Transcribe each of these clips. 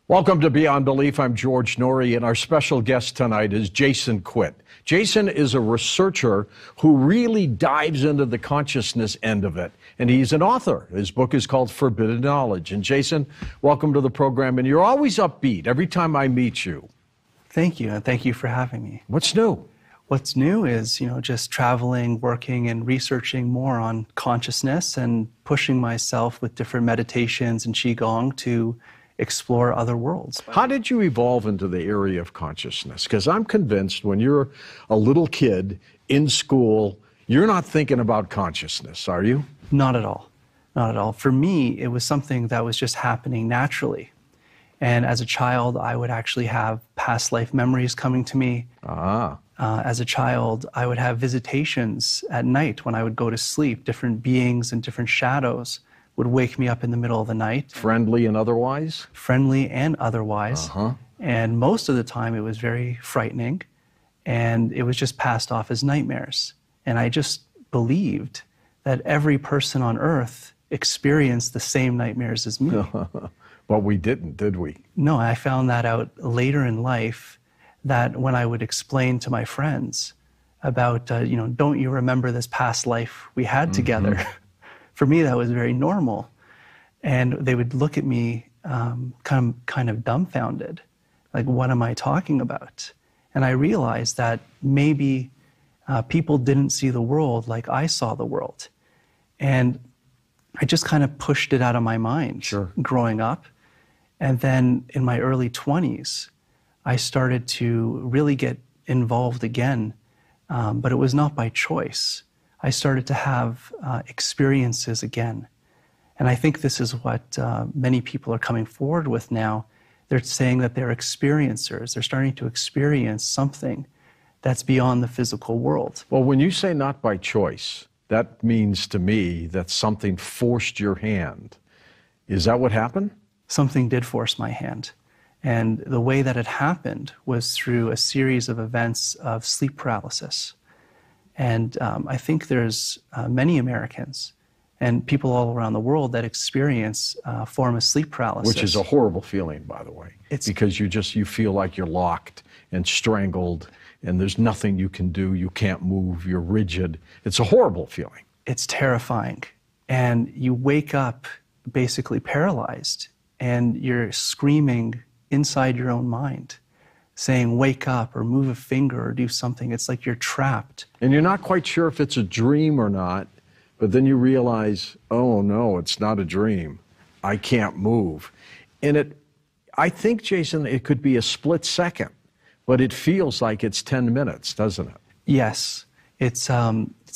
Welcome to Beyond Belief. I'm George Norrie, and our special guest tonight is Jeisun Quit. Jeisun is a researcher who really dives into the consciousness end of it, and he's an author. His book is called Forbidden Knowledge. And Jeisun, welcome to the program, and you're always upbeat every time I meet you. Thank you, and thank you for having me. What's new? What's new is, just traveling, working, and researching more on consciousness and pushing myself with different meditations and Qigong to explore other worlds. How did you evolve into the area of consciousness? Because I'm convinced when you're a little kid in school, you're not thinking about consciousness, are you? Not at all. Not at all. For me, it was something that was just happening naturally. And as a child, I would actually have past life memories coming to me. As a child, I would have visitations at night when I would go to sleep. Different beings and different shadows would wake me up in the middle of the night. Friendly and otherwise? Friendly and otherwise. And most of the time it was very frightening, and it was just passed off as nightmares. And I just believed that every person on earth experienced the same nightmares as me. But we didn't, did we? No, I found that out later in life, that when I would explain to my friends about, don't you remember this past life we had together? For me, that was very normal. And they would look at me kind of dumbfounded, like, what am I talking about? And I realized that maybe people didn't see the world like I saw the world. And I just kind of pushed it out of my mind growing up. And then in my early 20s, I started to really get involved again, but it was not by choice. I started to have experiences again. And I think this is what many people are coming forward with now. They're saying that they're experiencers. They're starting to experience something that's beyond the physical world. Well, when you say not by choice, that means to me that something forced your hand. Is that what happened? Something did force my hand. And the way that it happened was through a series of events of sleep paralysis. And I think there's many Americans and people all around the world that experience a form of sleep paralysis. Which is a horrible feeling, by the way. It's because you feel like you're locked and strangled, and there's nothing you can do. You can't move. You're rigid. It's a horrible feeling. It's terrifying. And you wake up basically paralyzed, and you're screaming inside your own mind, saying, wake up, or move a finger, or do something. It's like you're trapped. And you're not quite sure if it's a dream or not, but then you realize, oh no, it's not a dream. I can't move. And I think, Jeisun, it could be a split second, but it feels like it's 10 minutes, doesn't it? Yes, it's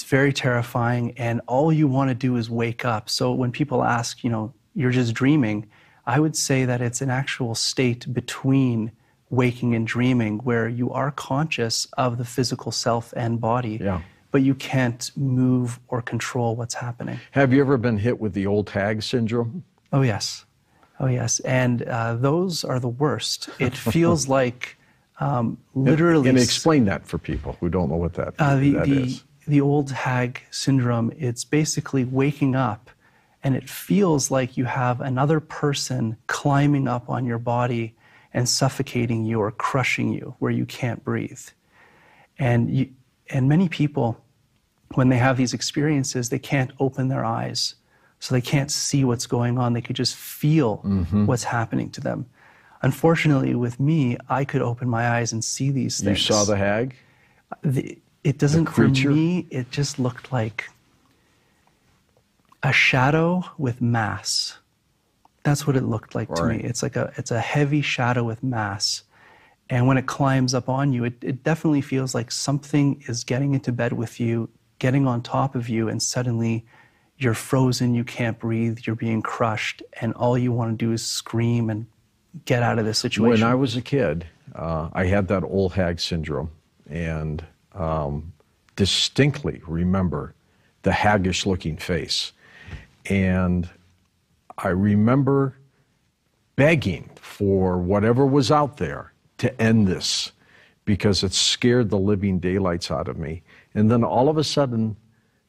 very terrifying, and all you want to do is wake up. So when people ask, you're just dreaming, I would say that it's an actual state between waking and dreaming, where you are conscious of the physical self and body, but you can't move or control what's happening. Have you ever been hit with the old hag syndrome? Oh, yes. Oh, yes. And those are the worst. It feels like literally... And explain that for people who don't know what that is. The old hag syndrome, it's basically waking up, and it feels like you have another person climbing up on your body and suffocating you or crushing you where you can't breathe. And many people, when they have these experiences, they can't open their eyes, so they can't see what's going on. They could just feel what's happening to them. Unfortunately, with me, I could open my eyes and see these things. You saw the hag? It doesn't, the creature? For me, it just looked like a shadow with mass. That's what it looked like to me. It's like it's a heavy shadow with mass. And when it climbs up on you, it definitely feels like something is getting into bed with you, getting on top of you, and suddenly you're frozen, you can't breathe, you're being crushed, and all you want to do is scream and get out of this situation. When I was a kid, I had that old hag syndrome, and distinctly remember the haggish looking face. And I remember begging for whatever was out there to end this, because it scared the living daylights out of me. And then all of a sudden,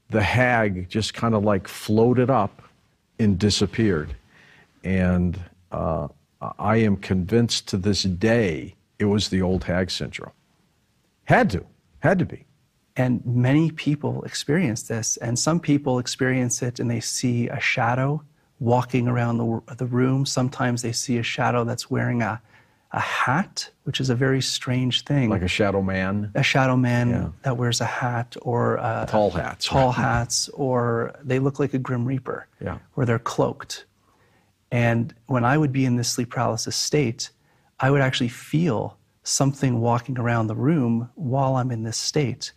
the hag just kind of like floated up and disappeared. And I am convinced to this day it was the old hag syndrome. Had to be. And many people experience this, and some people experience it and they see a shadow walking around the room. Sometimes they see a shadow that's wearing a hat, which is a very strange thing. Like a shadow man? A shadow man that wears a hat, or tall hats. Tall hats, or they look like a Grim Reaper, or they're cloaked. And when I would be in this sleep paralysis state, I would actually feel something walking around the room while I'm in this state.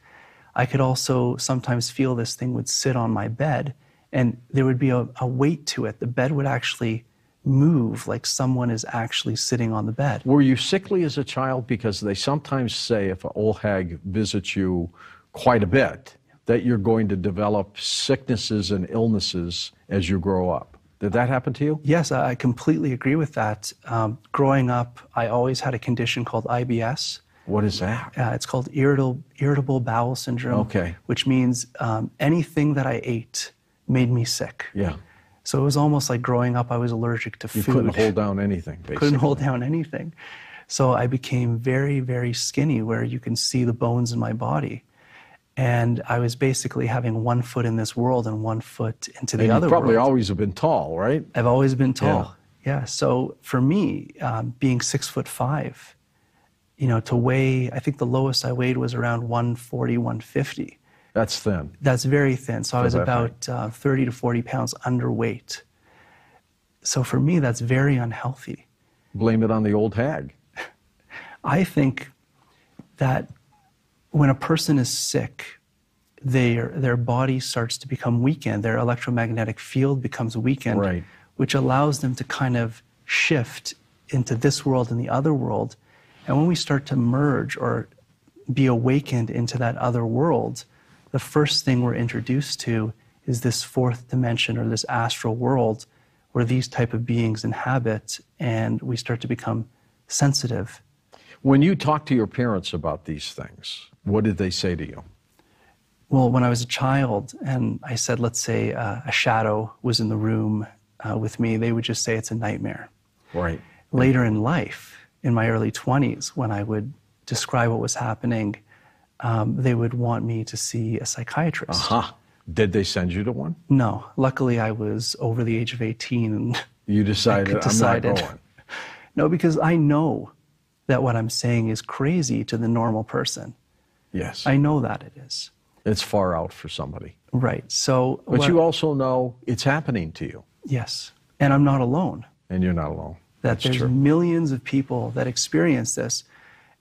I could also sometimes feel this thing would sit on my bed, and there would be a weight to it. The bed would actually move like someone is actually sitting on the bed. Were you sickly as a child? Because they sometimes say if an old hag visits you quite a bit, that you're going to develop sicknesses and illnesses as you grow up. Did that happen to you? Yes, I completely agree with that. Growing up, I always had a condition called IBS. What is that? It's called irritable bowel syndrome, which means anything that I ate made me sick. Yeah. So it was almost like growing up I was allergic to food. You couldn't hold down anything, basically. Couldn't hold down anything. So I became very, very skinny, where you can see the bones in my body. And I was basically having one foot in this world and one foot into the other world. You probably always have been tall, right? I've always been tall, yeah. So for me, being 6'5", you know, to weigh, I think the lowest I weighed was around 140, 150. That's thin. That's very thin. So I was about 30 to 40 pounds underweight. So for me, that's very unhealthy. Blame it on the old hag. I think that when a person is sick, their body starts to become weakened. Their electromagnetic field becomes weakened, which allows them to kind of shift into this world and the other world. And when we start to merge or be awakened into that other world, the first thing we're introduced to is this fourth dimension, or this astral world, where these type of beings inhabit, and we start to become sensitive. When you talk to your parents about these things, what did they say to you? Well, when I was a child and I said, let's say a shadow was in the room with me, they would just say it's a nightmare. Right. Later in life, in my early 20s, when I would describe what was happening, they would want me to see a psychiatrist. Did they send you to one? No. Luckily, I was over the age of 18. And you decided, I'm not going. No, because I know that what I'm saying is crazy to the normal person. Yes. I know that it is. It's far out for somebody. Right. So, but you also know it's happening to you. Yes. And I'm not alone. And you're not alone. That there's millions of people that experience this.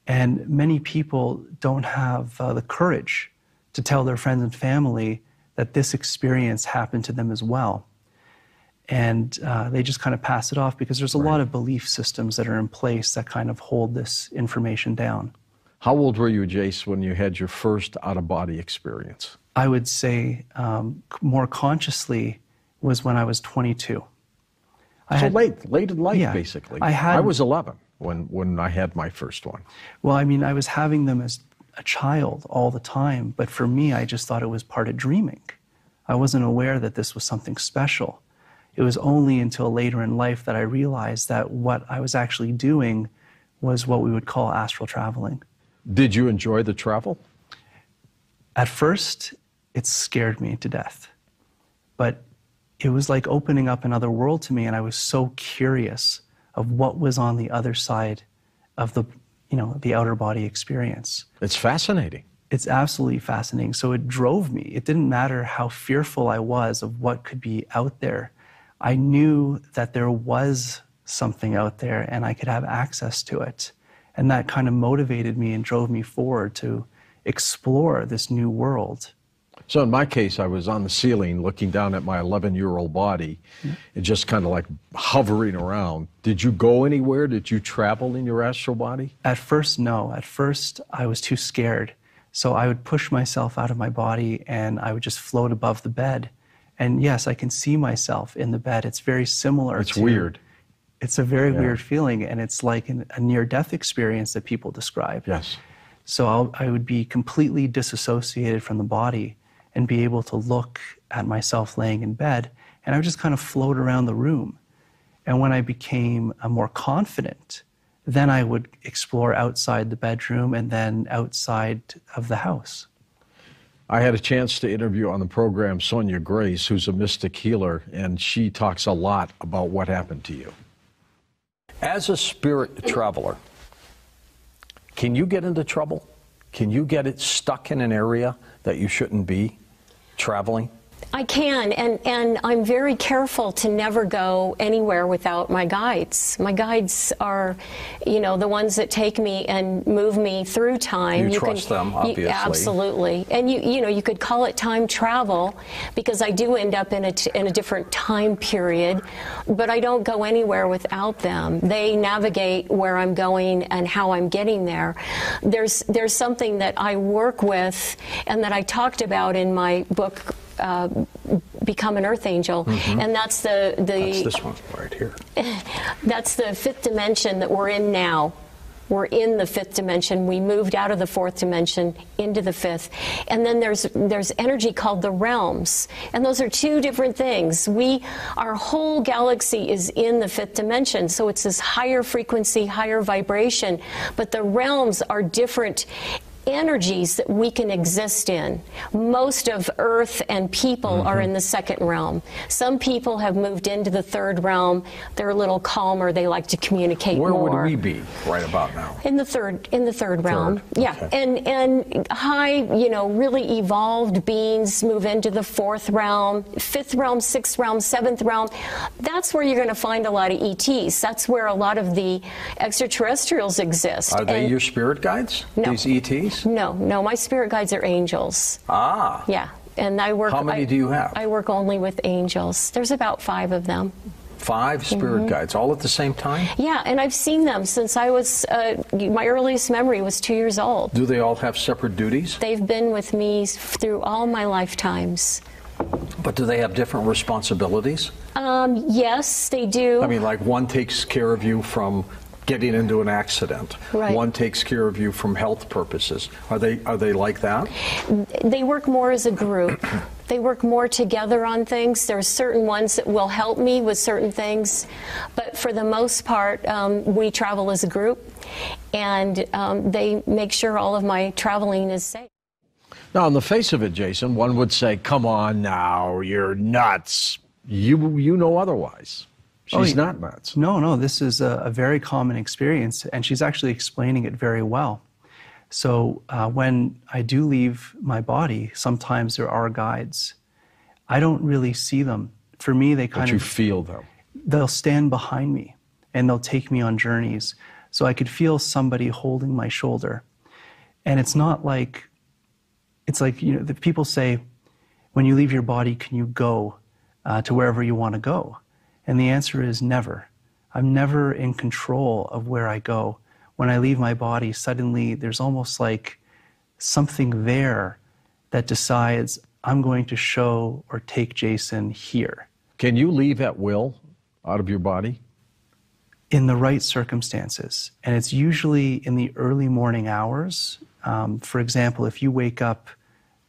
And many people don't have the courage to tell their friends and family that this experience happened to them as well. And they just kind of pass it off because there's a lot of belief systems that are in place that kind of hold this information down. How old were you, Jace, when you had your first out-of-body experience? I would say more consciously was when I was 22. Late in life, basically. I was 11 when I had my first one. Well, I mean, I was having them as a child all the time, but for me, I just thought it was part of dreaming. I wasn't aware that this was something special. It was only until later in life that I realized that what I was actually doing was what we would call astral traveling. Did you enjoy the travel? At first, it scared me to death. But it was like opening up another world to me, and I was so curious of what was on the other side of the outer body experience. It's fascinating. It's absolutely fascinating. So it drove me. It didn't matter how fearful I was of what could be out there. I knew that there was something out there and I could have access to it. And that kind of motivated me and drove me forward to explore this new world. So in my case, I was on the ceiling looking down at my 11-year-old body and just kind of like hovering around. Did you go anywhere? Did you travel in your astral body? At first, no. At first, I was too scared. So I would push myself out of my body and I would just float above the bed. And yes, I can see myself in the bed. It's very similar. It's weird. It's a very weird feeling, and it's like a near-death experience that people describe. Yes. So I would be completely disassociated from the body and be able to look at myself laying in bed, and I would just kind of float around the room. And when I became more confident, then I would explore outside the bedroom and then outside of the house. I had a chance to interview on the program Sonia Grace, who's a mystic healer, and she talks a lot about what happened to you. As a spirit traveler, can you get into trouble? Can you get it stuck in an area that you shouldn't be traveling? I can, and I'm very careful to never go anywhere without my guides. My guides are, you know, the ones that take me and move me through time. You trust them, obviously. Absolutely. And you know, you could call it time travel because I do end up in a different time period, but I don't go anywhere without them. They navigate where I'm going and how I'm getting there. There's something that I work with and that I talked about in my book, Become an Earth Angel, and that's that's this one right here. That's the fifth dimension that we're in now. We're in the fifth dimension. We moved out of the fourth dimension into the fifth. And then there's energy called the realms. And those are two different things. Our whole galaxy is in the fifth dimension. So it's this higher frequency, higher vibration. But the realms are different energies that we can exist in. Most of Earth and people are in the second realm. Some people have moved into the third realm. They're a little calmer. They like to communicate more. Where would we be right about now? In the third realm. Yeah. Okay. And high, you know, really evolved beings move into the fourth realm, fifth realm, sixth realm, seventh realm. That's where you're going to find a lot of ETs. That's where a lot of the extraterrestrials exist. Are they your spirit guides? No. These ETs? No, my spirit guides are angels. Ah. Yeah, and I work. How many do you have? I work only with angels. There's about 5 of them. 5 spirit guides, all at the same time? Yeah, and I've seen them since I was, my earliest memory was 2 years old. Do they all have separate duties? They've been with me through all my lifetimes. But do they have different responsibilities? Yes, they do. I mean, like one takes care of you from getting into an accident. Right. One takes care of you from health purposes. Are they like that? They work more as a group. They work more together on things. There are certain ones that will help me with certain things, but for the most part, we travel as a group, and they make sure all of my traveling is safe. Now, on the face of it, Jason, one would say, come on now, you're nuts. You know otherwise. She's not nuts. No, this is a very common experience, and she's actually explaining it very well. So when I do leave my body, sometimes there are guides. I don't really see them. For me, they kind of... But you feel them. They'll stand behind me, and they'll take me on journeys. So I could feel somebody holding my shoulder. And it's not like... It's like, you know, the people say, when you leave your body, can you go to wherever you want to go? And the answer is never. I'm never in control of where I go. When I leave my body, suddenly there's almost like something there that decides I'm going to show or take Jason here. Can you leave at will out of your body? In the right circumstances. And it's usually in the early morning hours. For example, if you wake up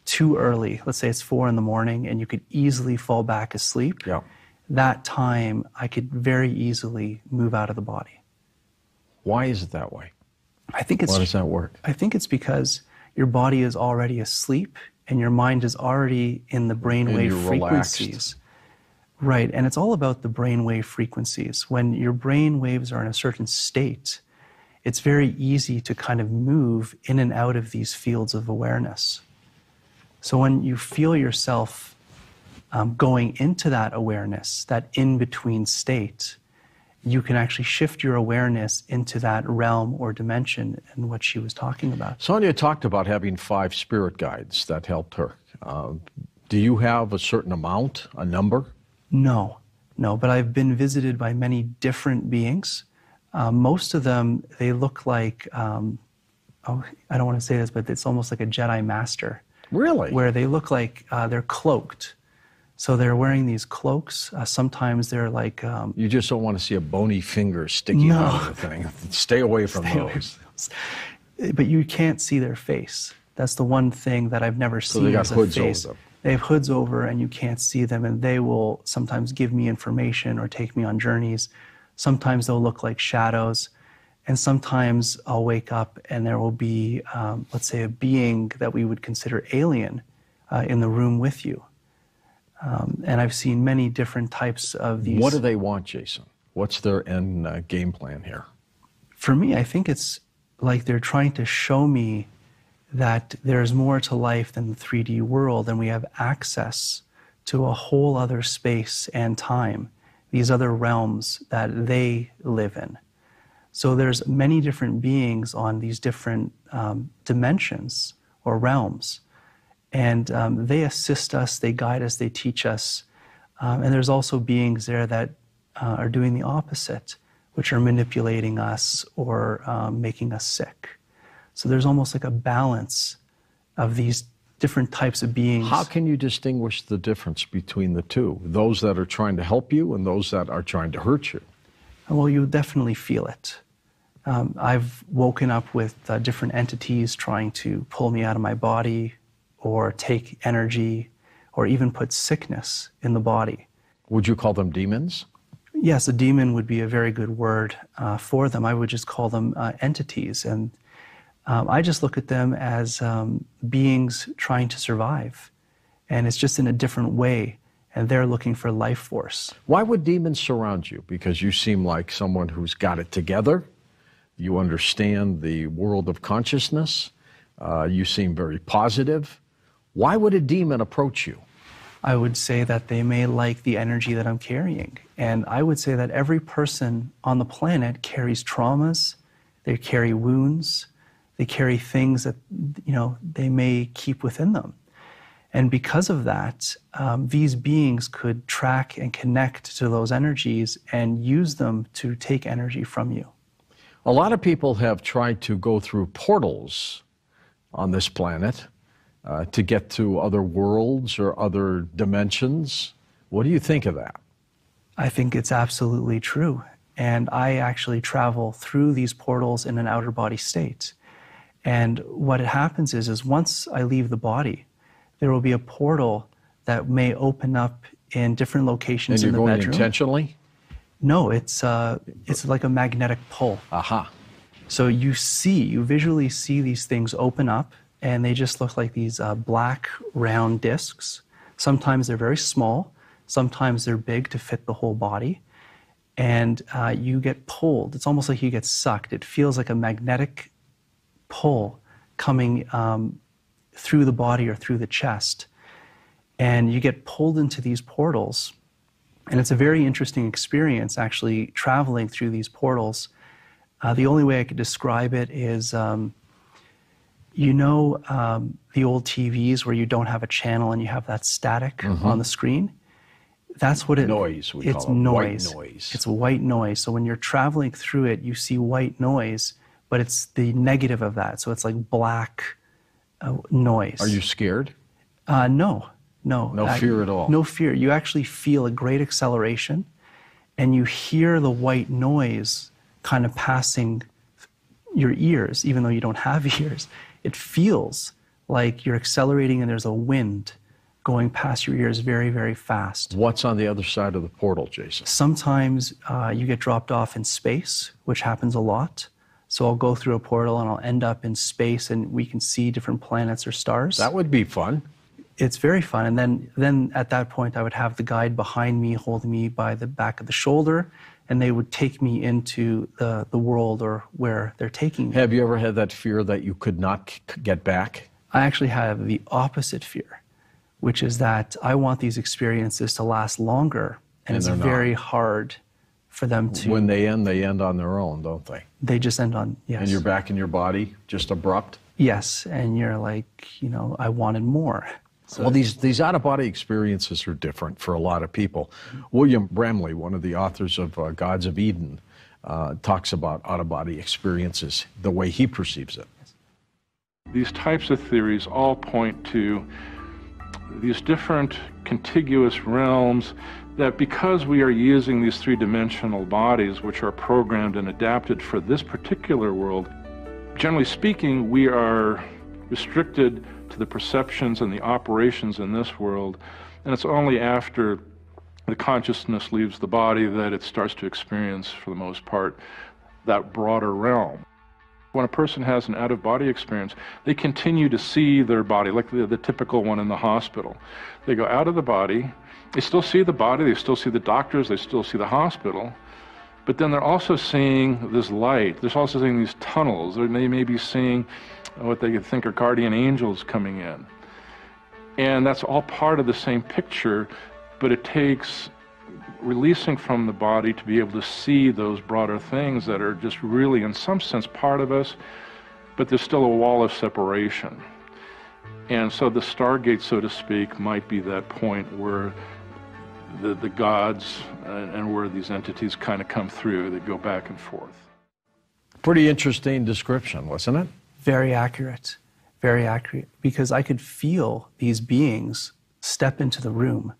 too early, let's say it's 4 in the morning, and you could easily fall back asleep. Yeah. That time, I could very easily move out of the body. Why is it that way? I think it's... Why does that work? I think it's because your body is already asleep and your mind is already in the brainwave frequencies. Relaxed. Right, and it's all about the brainwave frequencies. When your brain waves are in a certain state, it's very easy to kind of move in and out of these fields of awareness. So when you feel yourself going into that awareness, that in-between state, you can actually shift your awareness into that realm or dimension and what she was talking about. Sonia talked about having 5 spirit guides that helped her. Do you have a certain amount, a number? No, but I've been visited by many different beings. Most of them, they look like, I don't want to say this, but it's almost like a Jedi Master. Really? Where they look like they're cloaked. So they're wearing these cloaks. Sometimes they're like... you just don't want to see a bony finger sticking out of the thing. Stay away from those. But you can't see their face. That's the one thing that I've never seen as a face. So they got hoods over them. They have hoods over and you can't see them, and they will sometimes give me information or take me on journeys. Sometimes they'll look like shadows, and sometimes I'll wake up and there will be, let's say, a being that we would consider alien in the room with you. And I've seen many different types of these. What do they want, Jason? What's their end game plan here? For me, I think it's like they're trying to show me that there's more to life than the 3D world, and we have access to a whole other space and time, these other realms that they live in. So there's many different beings on these different dimensions or realms, and they assist us, they guide us, they teach us, and there's also beings there that are doing the opposite, which are manipulating us or making us sick. So there's almost like a balance of these different types of beings. How can you distinguish the difference between the two? Those that are trying to help you and those that are trying to hurt you? Well, you definitely feel it. I've woken up with different entities trying to pull me out of my body or take energy or even put sickness in the body. Would you call them demons? Yes, a demon would be a very good word for them. I would just call them entities. And I just look at them as beings trying to survive. And it's just in a different way. And they're looking for life force. Why would demons surround you? Because you seem like someone who's got it together. You understand the world of consciousness. You seem very positive. Why would a demon approach you? I would say that they may like the energy that I'm carrying. And I would say that every person on the planet carries traumas, they carry wounds, they carry things that, you know, they may keep within them. And because of that, these beings could track and connect to those energies and use them to take energy from you. A lot of people have tried to go through portals on this planet to get to other worlds or other dimensions. What do you think of that? I think it's absolutely true. And I actually travel through these portals in an outer body state. And what happens is once I leave the body, there will be a portal that may open up in different locations in the bedroom. And you're going intentionally? No, it's like a magnetic pull. Aha. So you visually see these things open up, and they just look like these black round discs. Sometimes they're very small, sometimes they're big to fit the whole body. And you get pulled. It's almost like you get sucked. It feels like a magnetic pull coming through the body or through the chest. And you get pulled into these portals. And it's a very interesting experience, actually, traveling through these portals. The only way I could describe it is, you know, the old TVs where you don't have a channel and you have that static on the screen? That's what it is. Noise, we call it. White noise. It's white noise. So when you're traveling through it, you see white noise, but it's the negative of that. So it's like black noise. Are you scared? No. No fear at all? No fear. You actually feel a great acceleration, and you hear the white noise kind of passing your ears, even though you don't have ears. It feels like you're accelerating and there's a wind going past your ears very, very fast. What's on the other side of the portal, Jason? Sometimes you get dropped off in space, which happens a lot. So I'll go through a portal and I'll end up in space and we can see different planets or stars. That would be fun. It's very fun. And then at that point, I would have the guide behind me, holding me by the back of the shoulder, and they would take me into the world or where they're taking me. Have you ever had that fear that you could not get back? I actually have the opposite fear, which is that I want these experiences to last longer, and it's very hard for them to... When they end on their own, don't they? They just end on, yes. And you're back in your body, just abrupt? Yes, and you're like, you know, I wanted more. So, well, these out-of-body experiences are different for a lot of people. William Bramley, one of the authors of Gods of Eden, talks about out-of-body experiences, the way he perceives it. These types of theories all point to these different contiguous realms that, because we are using these three-dimensional bodies, which are programmed and adapted for this particular world, generally speaking, we are restricted to the perceptions and the operations in this world, and it's only after the consciousness leaves the body that it starts to experience, for the most part, that broader realm. When a person has an out-of-body experience, they continue to see their body, like the typical one in the hospital. They go out of the body, they still see the body, they still see the doctors, they still see the hospital, but then they're also seeing this light. They're also seeing these tunnels. They may be seeing what they think are guardian angels coming in. And that's all part of the same picture, but it takes releasing from the body to be able to see those broader things that are just really, in some sense, part of us, but there's still a wall of separation. And so the Stargate, so to speak, might be that point where the gods and where these entities kind of come through, they go back and forth. Pretty interesting description, wasn't it? Very accurate, because I could feel these beings step into the room,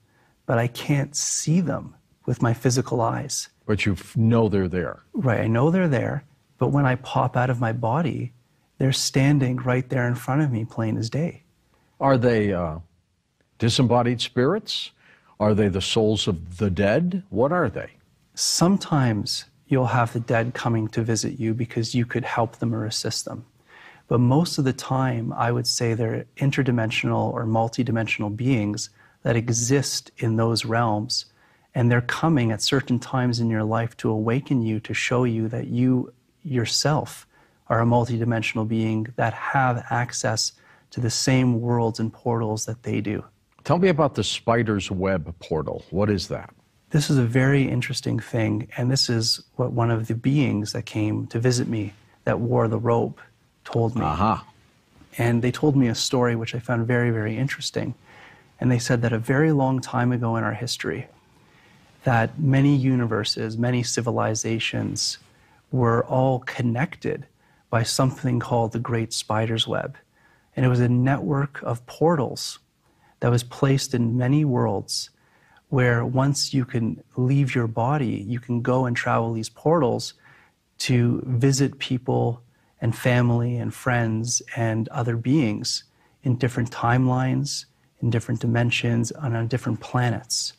but I can't see them with my physical eyes. But you know they're there. Right, I know they're there, but when I pop out of my body, they're standing right there in front of me, plain as day. Are they disembodied spirits? Are they the souls of the dead? What are they? Sometimes you'll have the dead coming to visit you because you could help them or assist them. But most of the time, I would say they're interdimensional or multidimensional beings that exist in those realms, and they're coming at certain times in your life to awaken you, to show you that you yourself are a multidimensional being that have access to the same worlds and portals that they do. Tell me about the spider's web portal. What is that? This is a very interesting thing, and this is what one of the beings that came to visit me that wore the robe told me. Aha. And they told me a story which I found very, very interesting. And they said that a very long time ago in our history, that many universes, many civilizations were all connected by something called the Great Spider's Web. And it was a network of portals that was placed in many worlds where once you can leave your body, you can go and travel these portals to visit people and family and friends and other beings in different timelines, in different dimensions, and on different planets.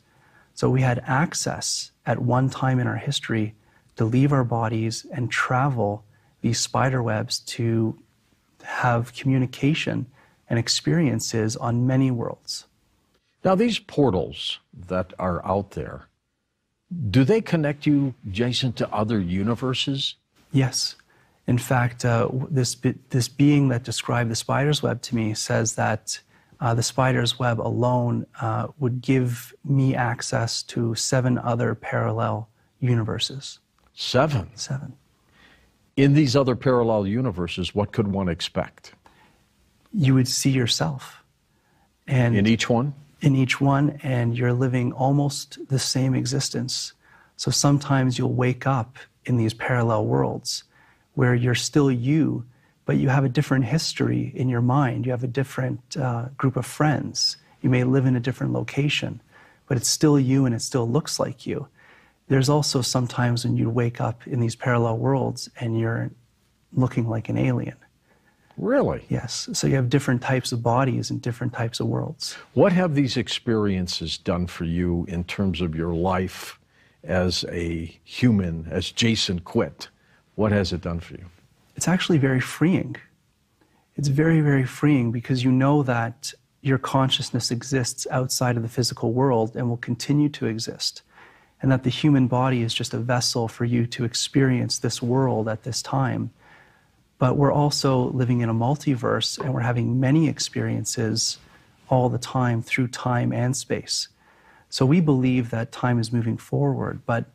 So we had access at one time in our history to leave our bodies and travel these spider webs to have communication and experiences on many worlds. Now, these portals that are out there, do they connect you, Jason, to other universes? Yes. In fact, this being that described the spider's web to me says that the spider's web alone would give me access to 7 other parallel universes. 7? 7. In these other parallel universes, what could one expect? You would see yourself. And in each one? In each one, and you're living almost the same existence. So sometimes you'll wake up in these parallel worlds where you're still you, but you have a different history in your mind. You have a different group of friends. You may live in a different location, but it's still you and it still looks like you. There's also sometimes when you wake up in these parallel worlds and you're looking like an alien. Really? Yes. So you have different types of bodies and different types of worlds. What have these experiences done for you in terms of your life as a human, as Jason Quit? What has it done for you? It's actually very freeing. It's very, very freeing because you know that your consciousness exists outside of the physical world and will continue to exist, and that the human body is just a vessel for you to experience this world at this time. But we're also living in a multiverse, and we're having many experiences all the time through time and space. So we believe that time is moving forward, but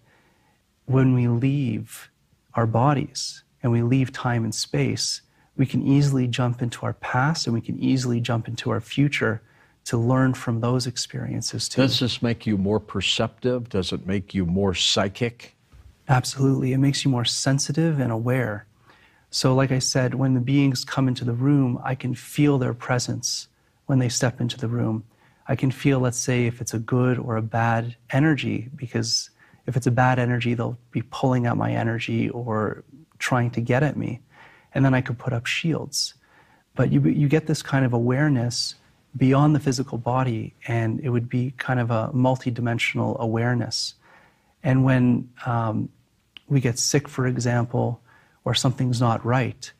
when we leave our bodies and we leave time and space, we can easily jump into our past and we can easily jump into our future to learn from those experiences too. Does this make you more perceptive? Does it make you more psychic? Absolutely. It makes you more sensitive and aware. So like I said, when the beings come into the room, I can feel their presence when they step into the room. I can feel, let's say, if it's a good or a bad energy, because if it's a bad energy, they'll be pulling at my energy or trying to get at me. And then I could put up shields. But you get this kind of awareness beyond the physical body, and it would be kind of a multidimensional awareness. And when we get sick, for example, or something's not right,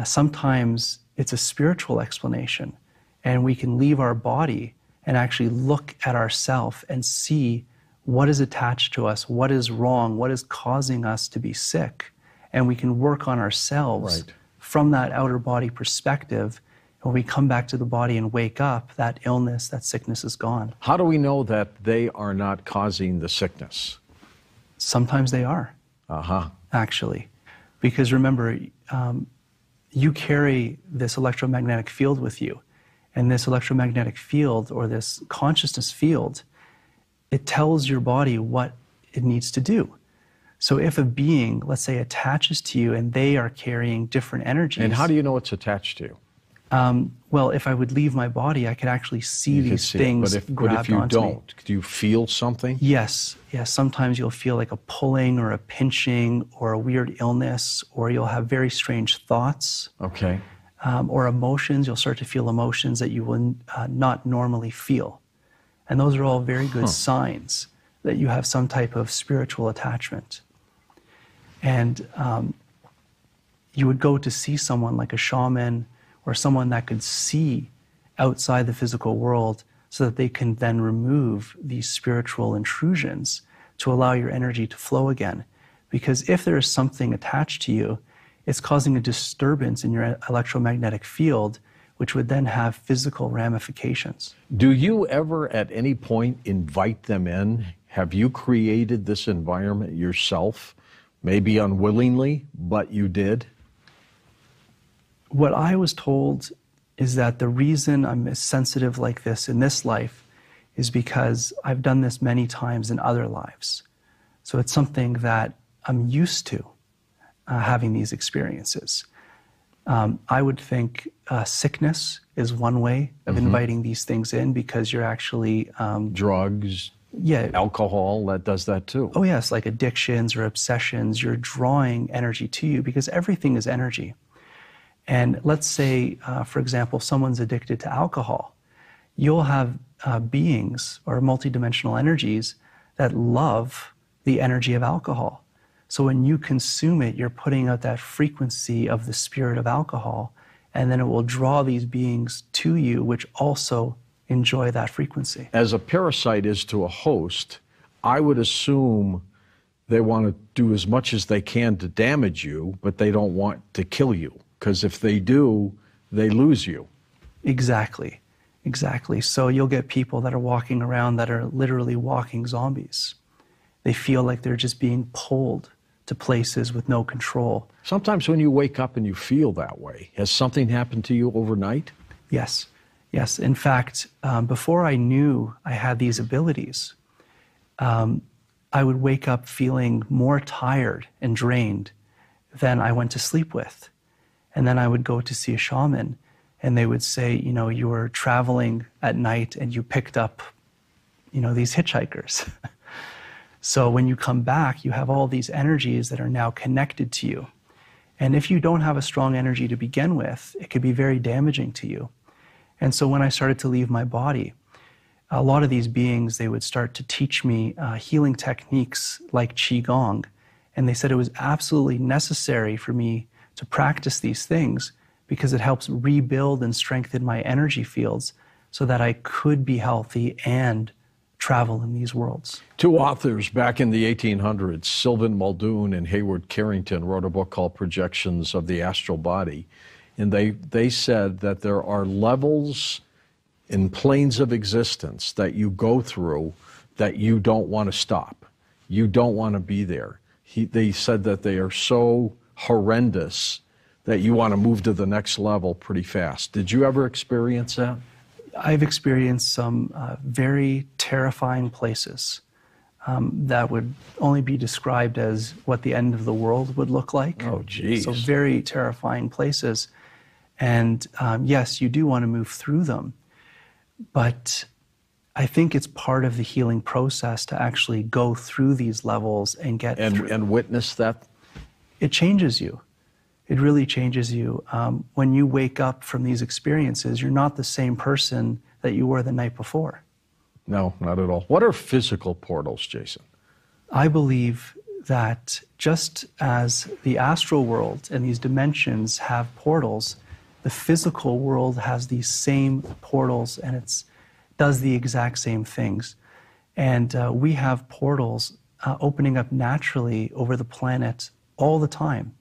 sometimes it's a spiritual explanation, and we can leave our body and actually look at ourselves and see what is attached to us, what is wrong, what is causing us to be sick, and we can work on ourselves from that outer body perspective. When we come back to the body and wake up, that illness, that sickness is gone. How do we know that they are not causing the sickness? Sometimes they are, actually. Because remember, you carry this electromagnetic field with you. And this electromagnetic field, or this consciousness field, it tells your body what it needs to do. So if a being, let's say, attaches to you and they are carrying different energies. And how do you know it's attached to you? Well, if I would leave my body, I could actually see these things but if you don't, do you feel something? Yes. Sometimes you'll feel like a pulling or a pinching or a weird illness, or you'll have very strange thoughts. Okay. Or emotions. You'll start to feel emotions that you will not normally feel. And those are all very good signs that you have some type of spiritual attachment. And you would go to see someone like a shaman or someone that could see outside the physical world so that they can then remove these spiritual intrusions to allow your energy to flow again. Because if there is something attached to you, it's causing a disturbance in your electromagnetic field, which would then have physical ramifications. Do you ever at any point invite them in? Have you created this environment yourself? Maybe unwillingly, but you did? What I was told is that the reason I'm as sensitive like this in this life is because I've done this many times in other lives. So it's something that I'm used to, having these experiences. I would think sickness is one way of inviting these things in, because you're actually... drugs, alcohol, that does that too. Oh yes, like addictions or obsessions, you're drawing energy to you because everything is energy. And let's say, for example, someone's addicted to alcohol. You'll have beings or multidimensional energies that love the energy of alcohol. So when you consume it, you're putting out that frequency of the spirit of alcohol, and then it will draw these beings to you, which also enjoy that frequency. As a parasite is to a host, I would assume they want to do as much as they can to damage you, but they don't want to kill you. Because if they do, they lose you. Exactly. So you'll get people that are walking around that are literally walking zombies. They feel like they're just being pulled to places with no control. Sometimes when you wake up and you feel that way, has something happened to you overnight? Yes. In fact, before I knew I had these abilities, I would wake up feeling more tired and drained than I went to sleep with. And then I would go to see a shaman, and they would say, you were traveling at night and you picked up, these hitchhikers. So when you come back, you have all these energies that are now connected to you. And if you don't have a strong energy to begin with, it could be very damaging to you. And so when I started to leave my body, a lot of these beings, they would start to teach me healing techniques like Qigong. And they said it was absolutely necessary for me to practice these things because it helps rebuild and strengthen my energy fields so that I could be healthy and travel in these worlds. Two authors back in the 1800s, Sylvan Muldoon and Hayward Carrington, wrote a book called Projections of the Astral Body. And they said that there are levels in planes of existence that you go through that you don't want to stop. You don't want to be there. They said that they are so horrendous that you want to move to the next level pretty fast. Did you ever experience that? I've experienced some very terrifying places that would only be described as what the end of the world would look like. Oh, geez. So very terrifying places. And yes, you do want to move through them. But I think it's part of the healing process to actually go through these levels and get through. And witness that? It changes you. It really changes you. When you wake up from these experiences, you're not the same person that you were the night before. No, not at all. What are physical portals, Jason? I believe that just as the astral world and these dimensions have portals, the physical world has these same portals, and it does the exact same things. And we have portals opening up naturally over the planet all the time.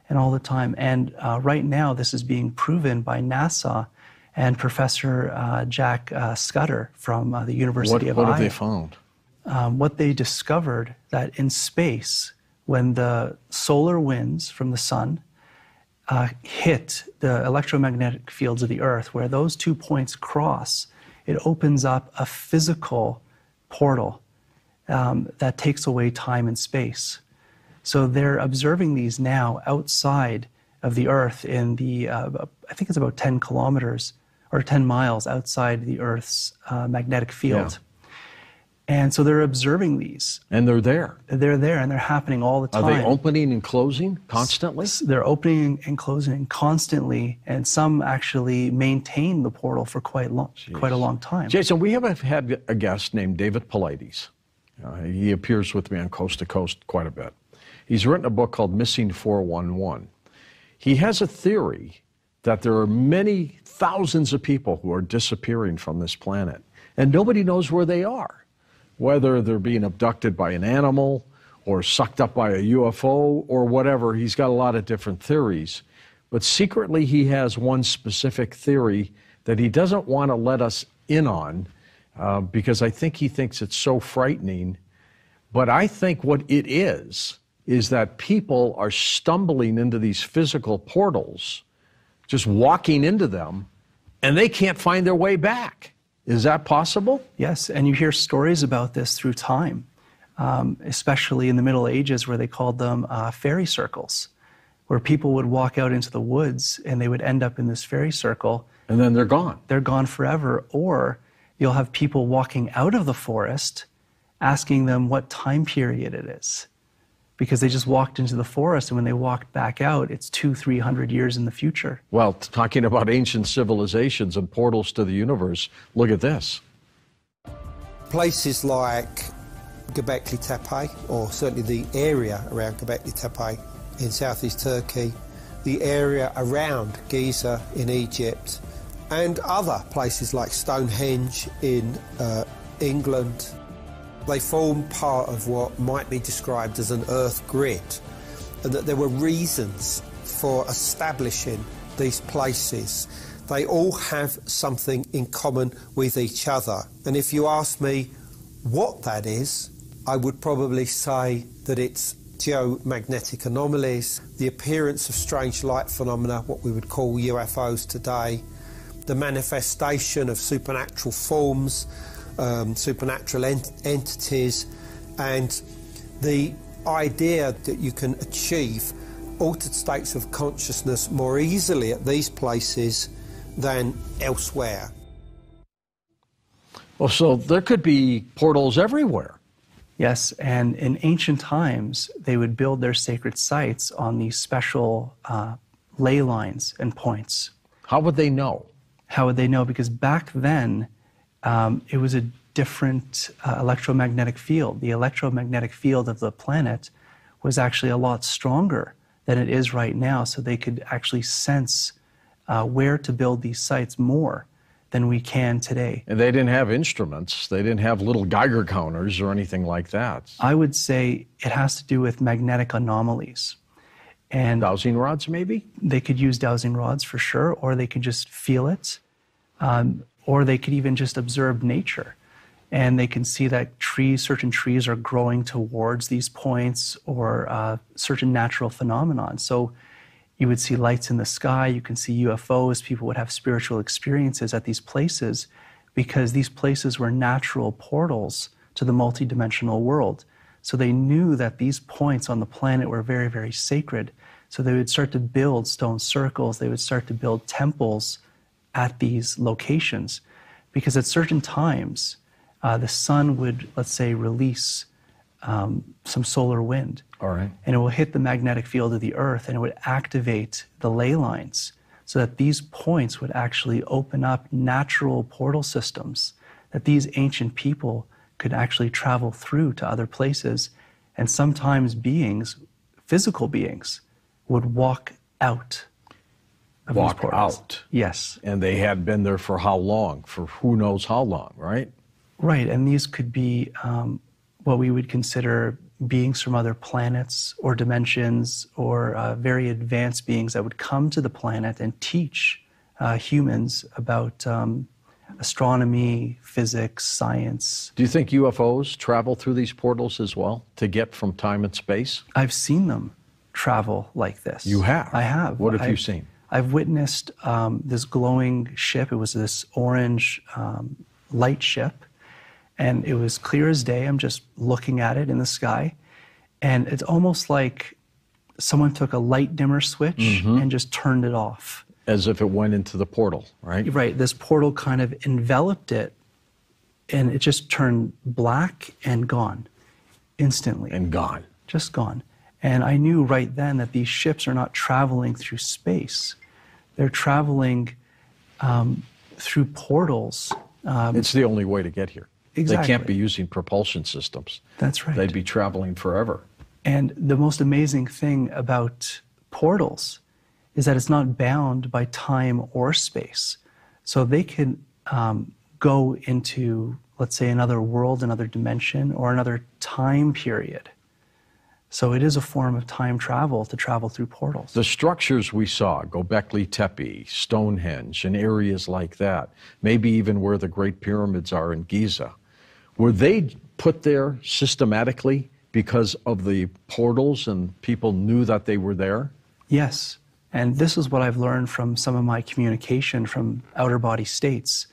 And right now, this is being proven by NASA and Professor Jack Scudder from the University of Iowa. What have they found? What they discovered that in space, when the solar winds from the sun hit the electromagnetic fields of the Earth, where those 2 points cross, it opens up a physical portal that takes away time and space. So they're observing these now outside of the Earth in the, I think it's about 10 kilometers or 10 miles outside the Earth's magnetic field. Yeah. And so they're observing these. And they're there. They're there, and they're happening all the time. Are they opening and closing constantly? They're opening and closing constantly, and some actually maintain the portal for quite a long time. Jason, we have had a guest named David Pilates. He appears with me on Coast to Coast quite a bit. He's written a book called Missing 411. He has a theory that there are many thousands of people who are disappearing from this planet, and nobody knows where they are. Whether they're being abducted by an animal or sucked up by a UFO or whatever, he's got a lot of different theories. But secretly, he has one specific theory that he doesn't want to let us in on because I think he thinks it's so frightening. But I think what it is that people are stumbling into these physical portals, just walking into them, and they can't find their way back. Is that possible? Yes, and you hear stories about this through time, especially in the Middle Ages, where they called them fairy circles, where people would walk out into the woods and they would end up in this fairy circle. And then they're gone. They're gone forever. Or you'll have people walking out of the forest asking them what time period it is, because they just walked into the forest, and when they walked back out, it's 200-300 years in the future. Well, talking about ancient civilizations and portals to the universe, look at this. Places like Göbekli Tepe, or certainly the area around Göbekli Tepe in southeast Turkey, the area around Giza in Egypt, and other places like Stonehenge in England. They form part of what might be described as an Earth grid, and that there were reasons for establishing these places. They all have something in common with each other. And if you ask me what that is, I would probably say that it's geomagnetic anomalies, the appearance of strange light phenomena, what we would call UFOs today, the manifestation of supernatural forms, supernatural entities, and the idea that you can achieve altered states of consciousness more easily at these places than elsewhere. Well, so there could be portals everywhere. Yes, and in ancient times, they would build their sacred sites on these special ley lines and points. How would they know? How would they know? Because back then, it was a different electromagnetic field. The electromagnetic field of the planet was actually a lot stronger than it is right now, so they could actually sense where to build these sites more than we can today. And they didn't have instruments. They didn't have little Geiger counters or anything like that. I would say it has to do with magnetic anomalies. And dowsing rods, maybe? They could use dowsing rods for sure, or they could just feel it, or they could even just observe nature. And they can see that certain trees are growing towards these points, or certain natural phenomenon. So you would see lights in the sky, you can see UFOs, people would have spiritual experiences at these places because these places were natural portals to the multidimensional world. So they knew that these points on the planet were very, very sacred. So they would start to build stone circles, they would start to build temples at these locations. Because at certain times, the sun would, let's say, release some solar wind. All right. And it will hit the magnetic field of the Earth, and it would activate the ley lines so that these points would actually open up natural portal systems that these ancient people could actually travel through to other places. And sometimes beings, physical beings, would walk out of these Walk portals. out. Yes. And they had been there for how long? For who knows how long, right? Right, and these could be what we would consider beings from other planets or dimensions, or very advanced beings that would come to the planet and teach humans about astronomy, physics, science. Do you think UFOs travel through these portals as well to get from time and space? I've seen them travel like this. You have? I have. What have you seen? I've witnessed this glowing ship. It was this orange light ship, and it was clear as day. I'm just looking at it in the sky, and it's almost like someone took a light dimmer switch and just turned it off. As if it went into the portal, right? Right, this portal kind of enveloped it, and it just turned black and gone instantly. And gone. Just gone. And I knew right then that these ships are not traveling through space. They're traveling through portals. It's the only way to get here. Exactly. They can't be using propulsion systems. That's right. They'd be traveling forever. And the most amazing thing about portals is that it's not bound by time or space. So they can go into, let's say, another world, another dimension, or another time period. So it is a form of time travel to travel through portals. The structures we saw, Göbekli Tepe, Stonehenge, and areas like that, maybe even where the Great Pyramids are in Giza, were they put there systematically because of the portals and people knew that they were there? Yes. And this is what I've learned from some of my communication from outer body states.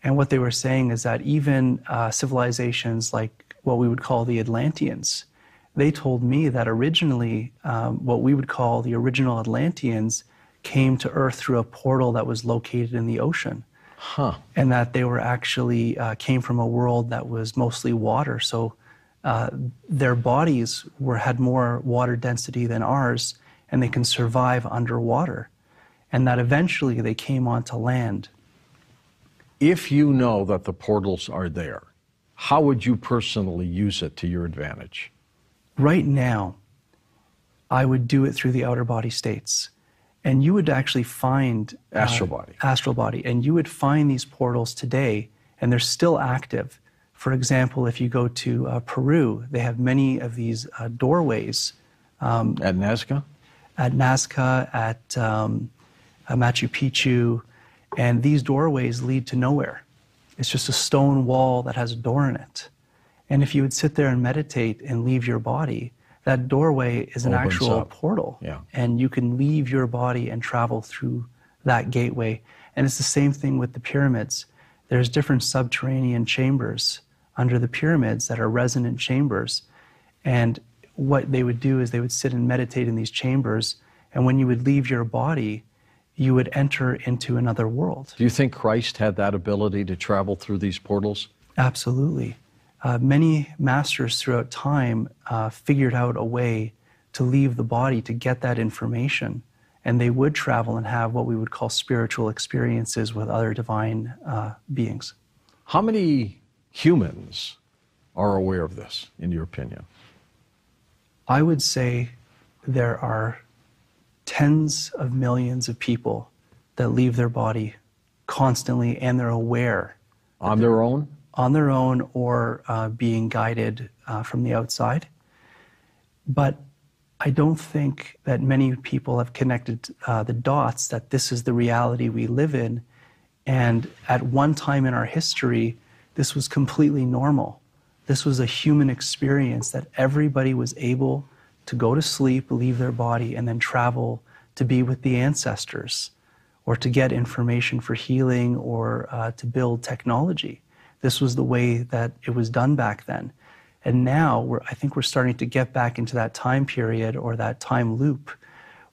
And what they were saying is that even civilizations like what we would call the Atlanteans, they told me that originally what we would call the original Atlanteans came to Earth through a portal that was located in the ocean. Huh. And that they were actually came from a world that was mostly water. So their bodies had more water density than ours, and they can survive underwater. And that eventually they came onto land. If you know that the portals are there, how would you personally use it to your advantage? Right now, I would do it through the outer body states. And you would actually find... Astral body. Astral body. And you would find these portals today, and they're still active. For example, if you go to Peru, they have many of these doorways. At Nazca? At Nazca, at Machu Picchu, and these doorways lead to nowhere. It's just a stone wall that has a door in it. And if you would sit there and meditate and leave your body, that doorway is an Opens actual up. portal. Yeah. And you can leave your body and travel through that gateway. And it's the same thing with the pyramids. There's different subterranean chambers under the pyramids that are resonant chambers. And what they would do is they would sit and meditate in these chambers, and when you would leave your body, you would enter into another world. Do you think Christ had that ability to travel through these portals? Absolutely. Many masters throughout time figured out a way to leave the body to get that information, and they would travel and have what we would call spiritual experiences with other divine beings. How many humans are aware of this, in your opinion? I would say there are tens of millions of people that leave their body constantly, and they're aware. On their own? On their own, or being guided from the outside. But I don't think that many people have connected the dots that this is the reality we live in. And at one time in our history, this was completely normal. This was a human experience that everybody was able to go to sleep, leave their body, and then travel to be with the ancestors, or to get information for healing, or to build technology. This was the way that it was done back then. And now I think we're starting to get back into that time period, or that time loop,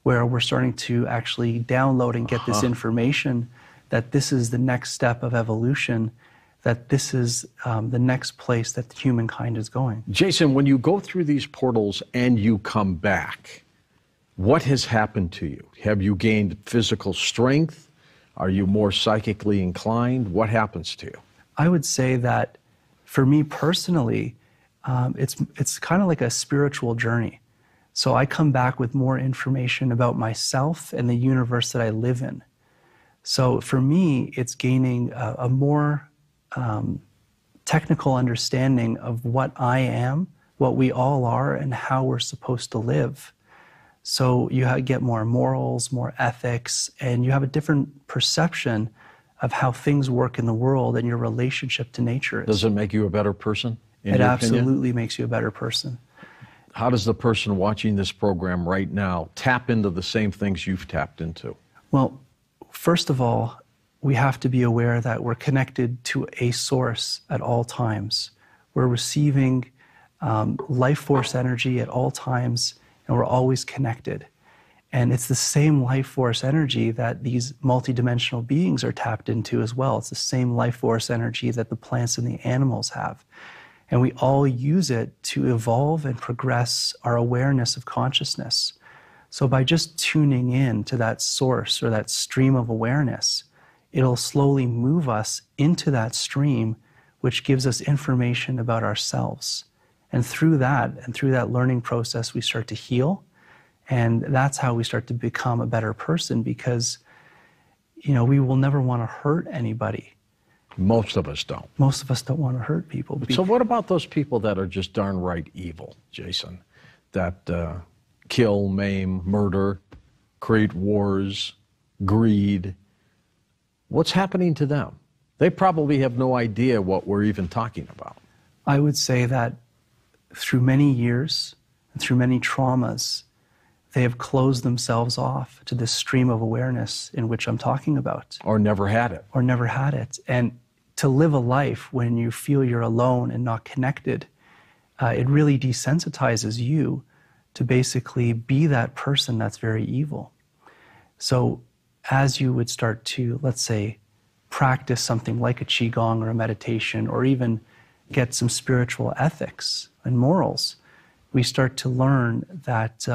where we're starting to actually download and get this information that this is the next step of evolution, that this is the next place that humankind is going. Jason, when you go through these portals and you come back, what has happened to you? Have you gained physical strength? Are you more psychically inclined? What happens to you? I would say that for me personally, it's kind of like a spiritual journey. So I come back with more information about myself and the universe that I live in. So for me, it's gaining a more technical understanding of what I am, what we all are, and how we're supposed to live. So you get more morals, more ethics, and you have a different perception of how things work in the world and your relationship to nature is. Does it make you a better person? It absolutely makes you a better person. How does the person watching this program right now tap into the same things you've tapped into? Well, first of all, we have to be aware that we're connected to a source at all times. We're receiving life force energy at all times, and we're always connected. And it's the same life force energy that these multidimensional beings are tapped into as well. It's the same life force energy that the plants and the animals have. And we all use it to evolve and progress our awareness of consciousness. So by just tuning in to that source or that stream of awareness, it'll slowly move us into that stream, which gives us information about ourselves. And through that learning process, we start to heal. And that's how we start to become a better person, because, you know, we will never want to hurt anybody. Most of us don't. Most of us don't want to hurt people. So what about those people that are just darn right evil, Jason? That kill, maim, murder, create wars, greed. What's happening to them? They probably have no idea what we're even talking about. I would say that through many years and through many traumas, they have closed themselves off to this stream of awareness in which I'm talking about. Or never had it. Or never had it. And to live a life when you feel you're alone and not connected, it really desensitizes you to basically be that person that's very evil. So as you would start to, let's say, practice something like a qigong or a meditation, or even get some spiritual ethics and morals, we start to learn that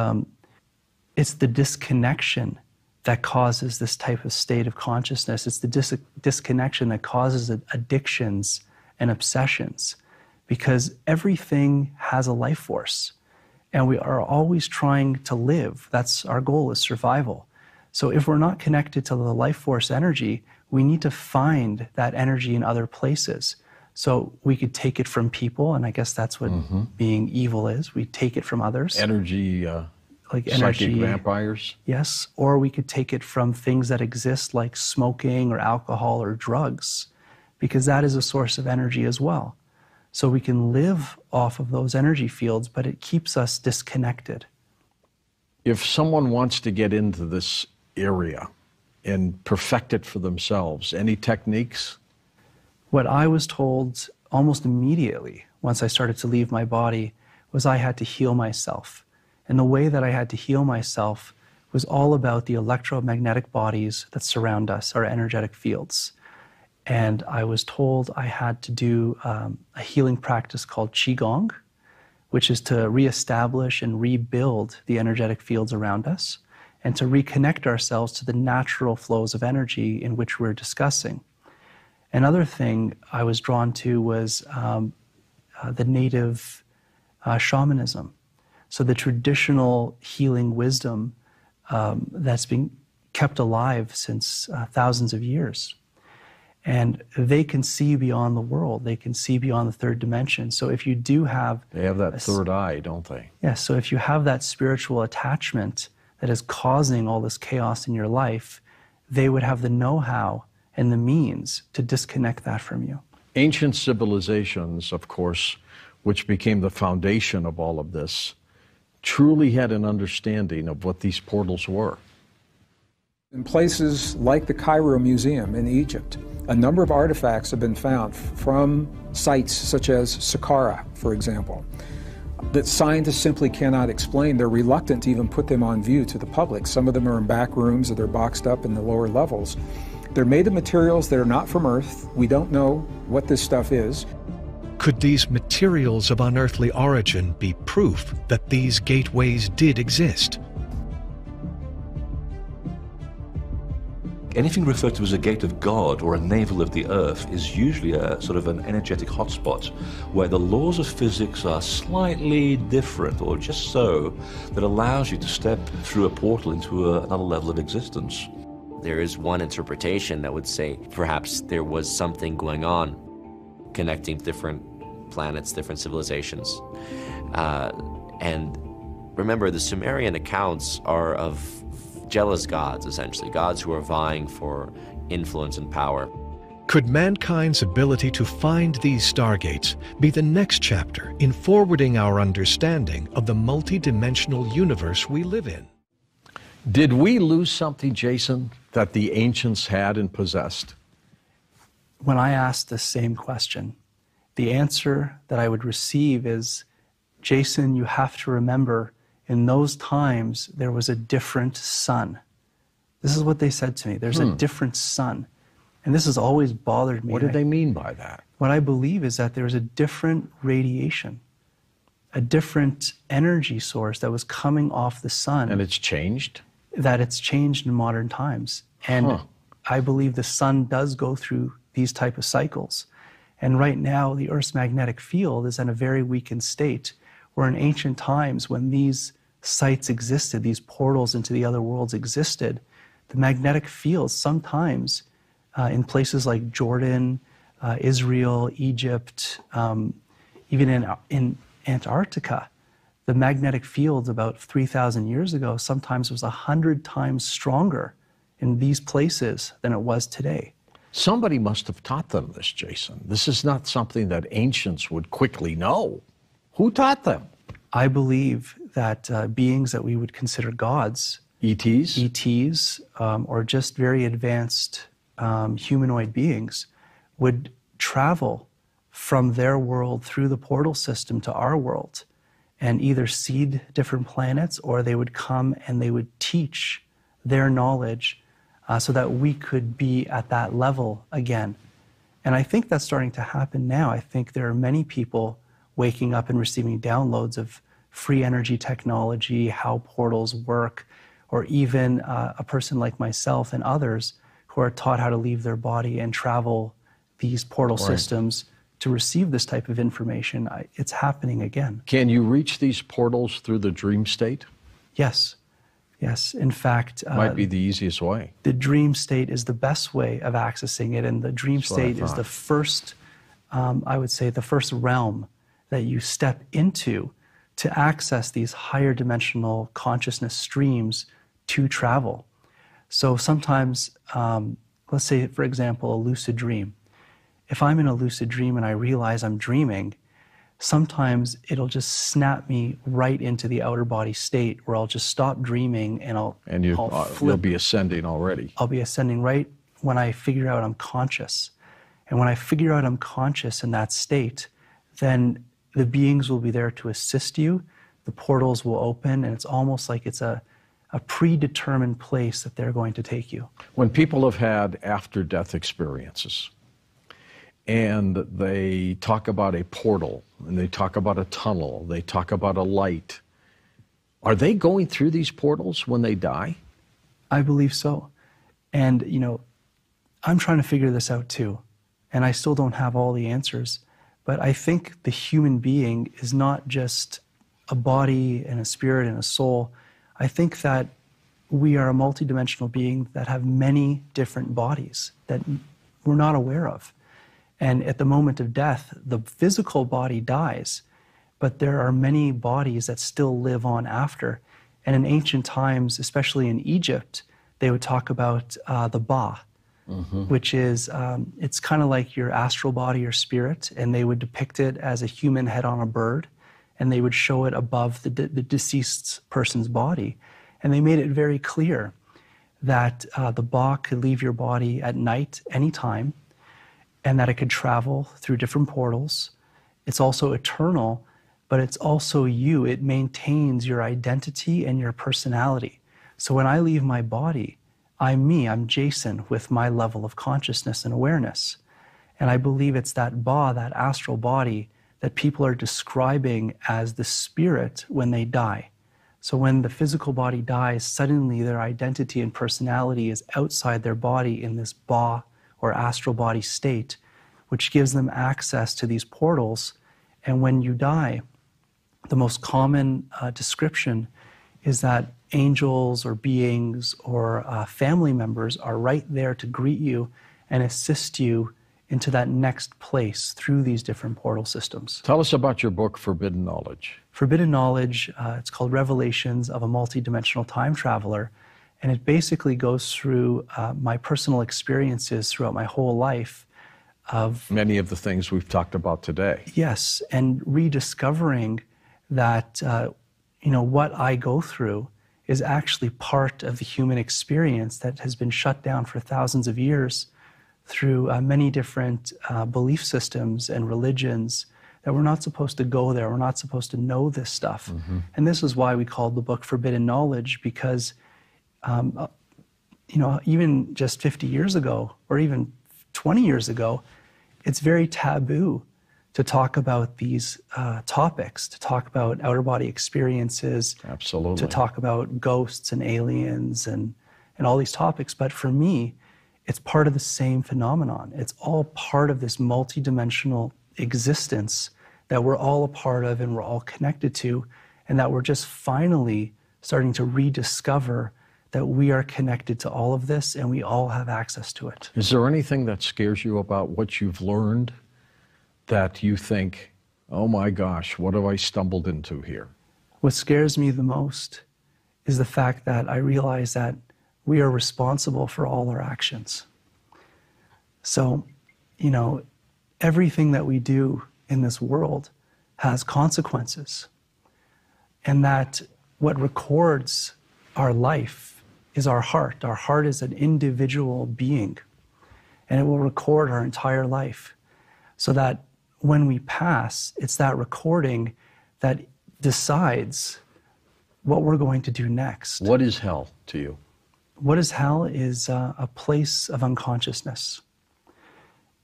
it's the disconnection that causes this type of state of consciousness. It's the disconnection that causes addictions and obsessions, because everything has a life force, and we are always trying to live. That's our goal, is survival. So if we're not connected to the life force energy, we need to find that energy in other places. So we could take it from people, and I guess that's what being evil is. We take it from others. Energy, like psychic vampires? Yes, or we could take it from things that exist like smoking or alcohol or drugs, because that is a source of energy as well. So we can live off of those energy fields, but it keeps us disconnected. If someone wants to get into this area and perfect it for themselves, any techniques? What I was told almost immediately once I started to leave my body was I had to heal myself. And the way that I had to heal myself was all about the electromagnetic bodies that surround us, our energetic fields. And I was told I had to do a healing practice called qigong, which is to reestablish and rebuild the energetic fields around us, and to reconnect ourselves to the natural flows of energy in which we're discussing. Another thing I was drawn to was the native shamanism. So the traditional healing wisdom that's been kept alive since thousands of years. And they can see beyond the world. They can see beyond the third dimension. So if you do have... They have that third eye, don't they? Yeah, so if you have that spiritual attachment that is causing all this chaos in your life, they would have the know-how and the means to disconnect that from you. Ancient civilizations, of course, which became the foundation of all of this, truly had an understanding of what these portals were. In places like the Cairo Museum in Egypt, a number of artifacts have been found from sites such as Saqqara, for example, that scientists simply cannot explain. They're reluctant to even put them on view to the public. Some of them are in back rooms or they're boxed up in the lower levels. They're made of materials that are not from Earth. We don't know what this stuff is. Could these materials of unearthly origin be proof that these gateways did exist? Anything referred to as a gate of God or a navel of the earth is usually a sort of an energetic hotspot where the laws of physics are slightly different, or just so, that allows you to step through a portal into another level of existence. There is one interpretation that would say perhaps there was something going on connecting different planets, different civilizations. And remember, the Sumerian accounts are of jealous gods, essentially, gods who are vying for influence and power. Could mankind's ability to find these stargates be the next chapter in forwarding our understanding of the multidimensional universe we live in? Did we lose something, Jason, that the ancients had and possessed? When I asked the same question, the answer that I would receive is, Jason, you have to remember, in those times, there was a different sun. This is what they said to me. There's a different sun. And this has always bothered me. What do they mean by that? What I believe is that there's a different radiation, a different energy source that was coming off the sun. And it's changed? That it's changed in modern times. And I believe the sun does go through these type of cycles. And right now, the Earth's magnetic field is in a very weakened state, where in ancient times, when these sites existed, these portals into the other worlds existed, the magnetic fields sometimes in places like Jordan, Israel, Egypt, even in Antarctica, the magnetic field about 3,000 years ago sometimes was 100 times stronger in these places than it was today. Somebody must have taught them this, Jason. This is not something that ancients would quickly know. Who taught them? I believe that beings that we would consider gods, ETs, or just very advanced humanoid beings, would travel from their world through the portal system to our world and either seed different planets, or they would come and they would teach their knowledge so that we could be at that level again. And I think that's starting to happen now. I think there are many people waking up and receiving downloads of free energy technology, how portals work, or even a person like myself and others who are taught how to leave their body and travel these portal systems to receive this type of information. It's happening again. Can you reach these portals through the dream state? Yes. Yes. In fact, might be the easiest way. The dream state is the best way of accessing it, and the dream state is the first, I would say, the first realm that you step into to access these higher dimensional consciousness streams to travel. So sometimes, let's say, for example, a lucid dream. If I'm in a lucid dream and I realize I'm dreaming, sometimes it'll just snap me right into the outer body state where I'll just stop dreaming and I'll flip. You'll be ascending already. I'll be ascending right when I figure out I'm conscious. And when I figure out I'm conscious in that state, then the beings will be there to assist you. The portals will open, and it's almost like it's a predetermined place that they're going to take you. When people have had after-death experiences, and they talk about a portal, and they talk about a tunnel, they talk about a light, are they going through these portals when they die? I believe so. And, you know, I'm trying to figure this out too, and I still don't have all the answers. But I think the human being is not just a body and a spirit and a soul. I think that we are a multidimensional being that have many different bodies that we're not aware of. And at the moment of death, the physical body dies, but there are many bodies that still live on after. And in ancient times, especially in Egypt, they would talk about the Ba, which is, it's kind of like your astral body or spirit, and they would depict it as a human head on a bird, and they would show it above the deceased person's body. And they made it very clear that the Ba could leave your body at night, anytime, and that it could travel through different portals. It's also eternal, but it's also you. It maintains your identity and your personality. So when I leave my body, I'm me, I'm Jason with my level of consciousness and awareness. And I believe it's that that astral body, that people are describing as the spirit when they die. So when the physical body dies, suddenly their identity and personality is outside their body in this ba or astral body state, which gives them access to these portals. And when you die, the most common description is that angels or beings or family members are right there to greet you and assist you into that next place through these different portal systems. Tell us about your book, Forbidden Knowledge. Forbidden Knowledge, it's called Revelations of a Multidimensional Time Traveler, and it basically goes through my personal experiences throughout my whole life of many of the things we've talked about today. Yes, and rediscovering that what I go through is actually part of the human experience that has been shut down for thousands of years through many different belief systems and religions, that we're not supposed to go there, we're not supposed to know this stuff. Mm-hmm. And this is why we called the book Forbidden Knowledge, because even just 50 years ago, or even 20 years ago, it's very taboo to talk about these topics, to talk about outer body experiences, absolutely, to talk about ghosts and aliens and all these topics. But for me, it's part of the same phenomenon. It's all part of this multidimensional existence that we're all a part of and we're all connected to, and that we're just finally starting to rediscover that we are connected to all of this and we all have access to it. Is there anything that scares you about what you've learned that you think, oh my gosh, what have I stumbled into here? What scares me the most is the fact that I realize that we are responsible for all our actions. So, everything that we do in this world has consequences. And that what records our life is our heart. Our heart is an individual being, and it will record our entire life. So that when we pass, it's that recording that decides what we're going to do next. What is hell to you? What is hell is a place of unconsciousness.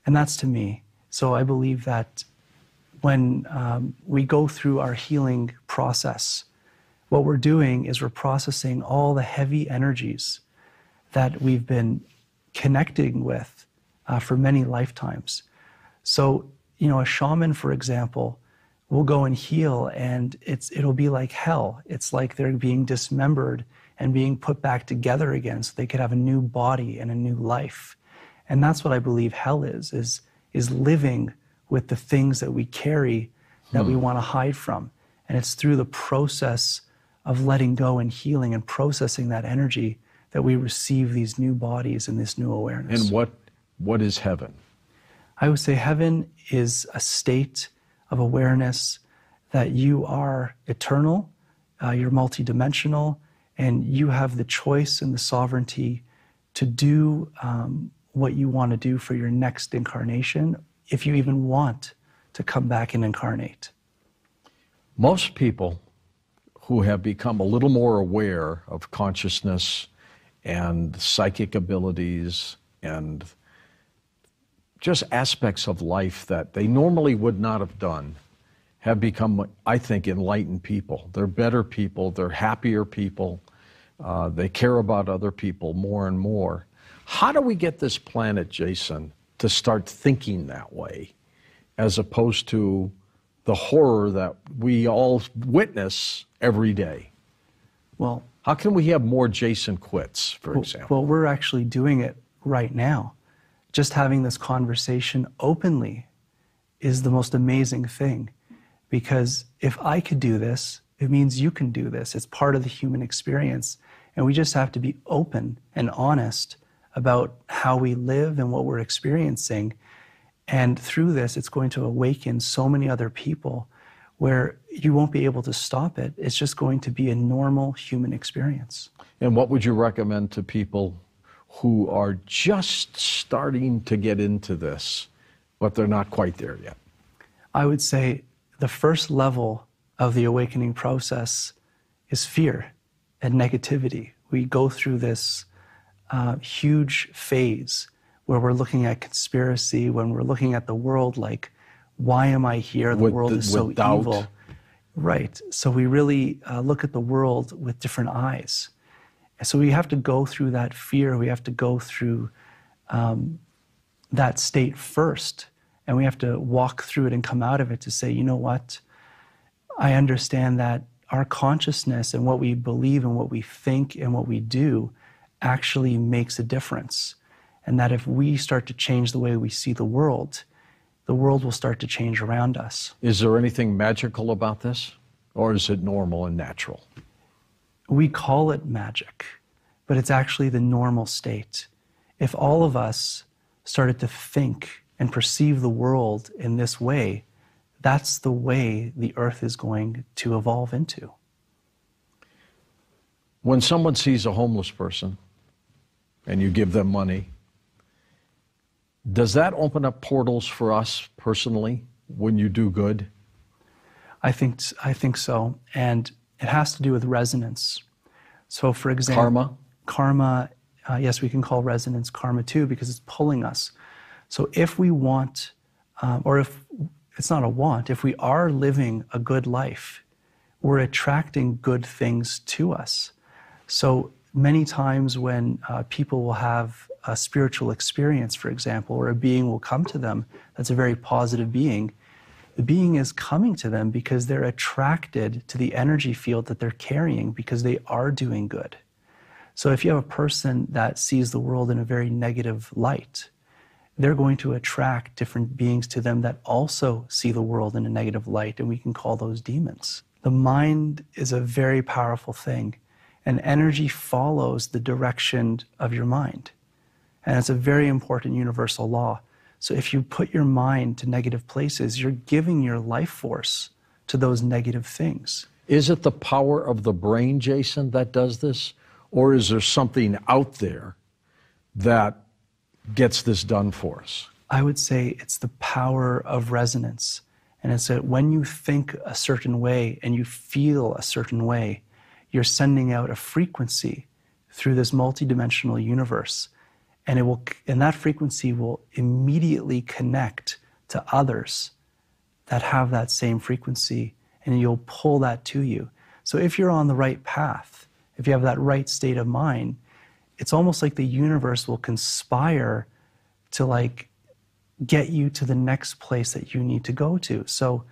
And that's to me. So I believe that when we go through our healing process, what we're doing is we're processing all the heavy energies that we've been connecting with for many lifetimes. So, a shaman, for example, will go and heal, and it'll be like hell. It's like they're being dismembered and being put back together again so they could have a new body and a new life. And that's what I believe hell is living with the things that we carry that we want to hide from. And it's through the process of letting go and healing and processing that energy that we receive these new bodies and this new awareness. And what is heaven? I would say heaven is a state of awareness that you are eternal, you're multidimensional, and you have the choice and the sovereignty to do what you want to do for your next incarnation, if you even want to come back and incarnate. Most people who have become a little more aware of consciousness and psychic abilities and just aspects of life that they normally would not have done have become, I think, enlightened people. They're better people, they're happier people, they care about other people more and more. How do we get this planet, Jason, to start thinking that way, as opposed to the horror that we all witness every day? Well, how can we have more Jason quits, for example? Well, we're actually doing it right now. Just having this conversation openly is the most amazing thing, because if I could do this, it means you can do this. It's part of the human experience, and we just have to be open and honest about how we live and what we're experiencing. And through this, it's going to awaken so many other people where you won't be able to stop it. It's just going to be a normal human experience. And what would you recommend to people who are just starting to get into this, but they're not quite there yet? I would say the first level of the awakening process is fear and negativity. We go through this huge phase where we're looking at conspiracy, when we're looking at the world like, why am I here? The world is so evil. Right. So we really look at the world with different eyes. And so we have to go through that fear. We have to go through that state first. And we have to walk through it and come out of it to say, you know what? I understand that our consciousness and what we believe and what we think and what we do actually makes a difference. And that if we start to change the way we see the world will start to change around us. Is there anything magical about this? Or is it normal and natural? We call it magic, but it's actually the normal state. If all of us started to think and perceive the world in this way, that's the way the earth is going to evolve into. When someone sees a homeless person and you give them money, does that open up portals for us personally when you do good? I think so. And it has to do with resonance. So for example, karma, yes, we can call resonance karma too, because it's pulling us. So if we want, or if it's not a want, if we are living a good life, we're attracting good things to us. So many times when people will have a spiritual experience, for example, or a being will come to them that's a very positive being, the being is coming to them because they're attracted to the energy field that they're carrying because they are doing good. So if you have a person that sees the world in a very negative light, they're going to attract different beings to them that also see the world in a negative light, and we can call those demons. The mind is a very powerful thing, and energy follows the direction of your mind. And it's a very important universal law. So if you put your mind to negative places, you're giving your life force to those negative things. Is it the power of the brain, Jason, that does this? Or is there something out there that gets this done for us? I would say it's the power of resonance. And it's that when you think a certain way and you feel a certain way, you're sending out a frequency through this multidimensional universe. And that frequency will immediately connect to others that have that same frequency, and you'll pull that to you. So if you're on the right path, if you have that right state of mind, it's almost like the universe will conspire to get you to the next place that you need to go to. So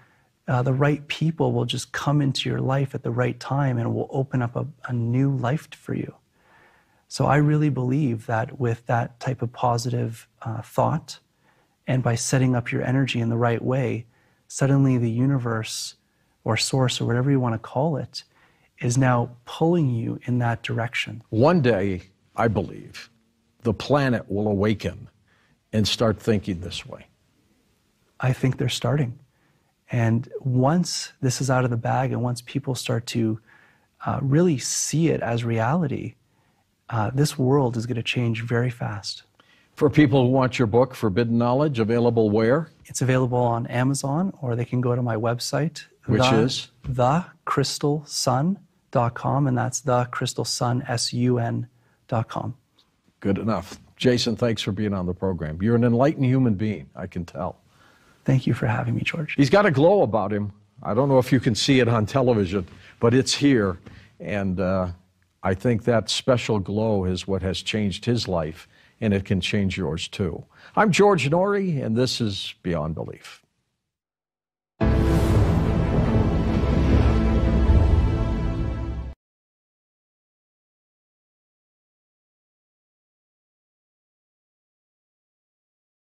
the right people will just come into your life at the right time and will open up a new life for you. So I really believe that with that type of positive thought, and by setting up your energy in the right way, suddenly the universe or source or whatever you want to call it is now pulling you in that direction. One day, I believe, the planet will awaken and start thinking this way. I think they're starting. And once this is out of the bag and once people start to really see it as reality, this world is going to change very fast. For people who want your book, Forbidden Knowledge, available where? It's available on Amazon, or they can go to my website. Which is? thecrystalsun.com, and that's thecrystalsun.com. Good enough. Jason, thanks for being on the program. You're an enlightened human being, I can tell. Thank you for having me, George. He's got a glow about him. I don't know if you can see it on television, but it's here. And I think that special glow is what has changed his life, and it can change yours too. I'm George Norrie, and this is Beyond Belief.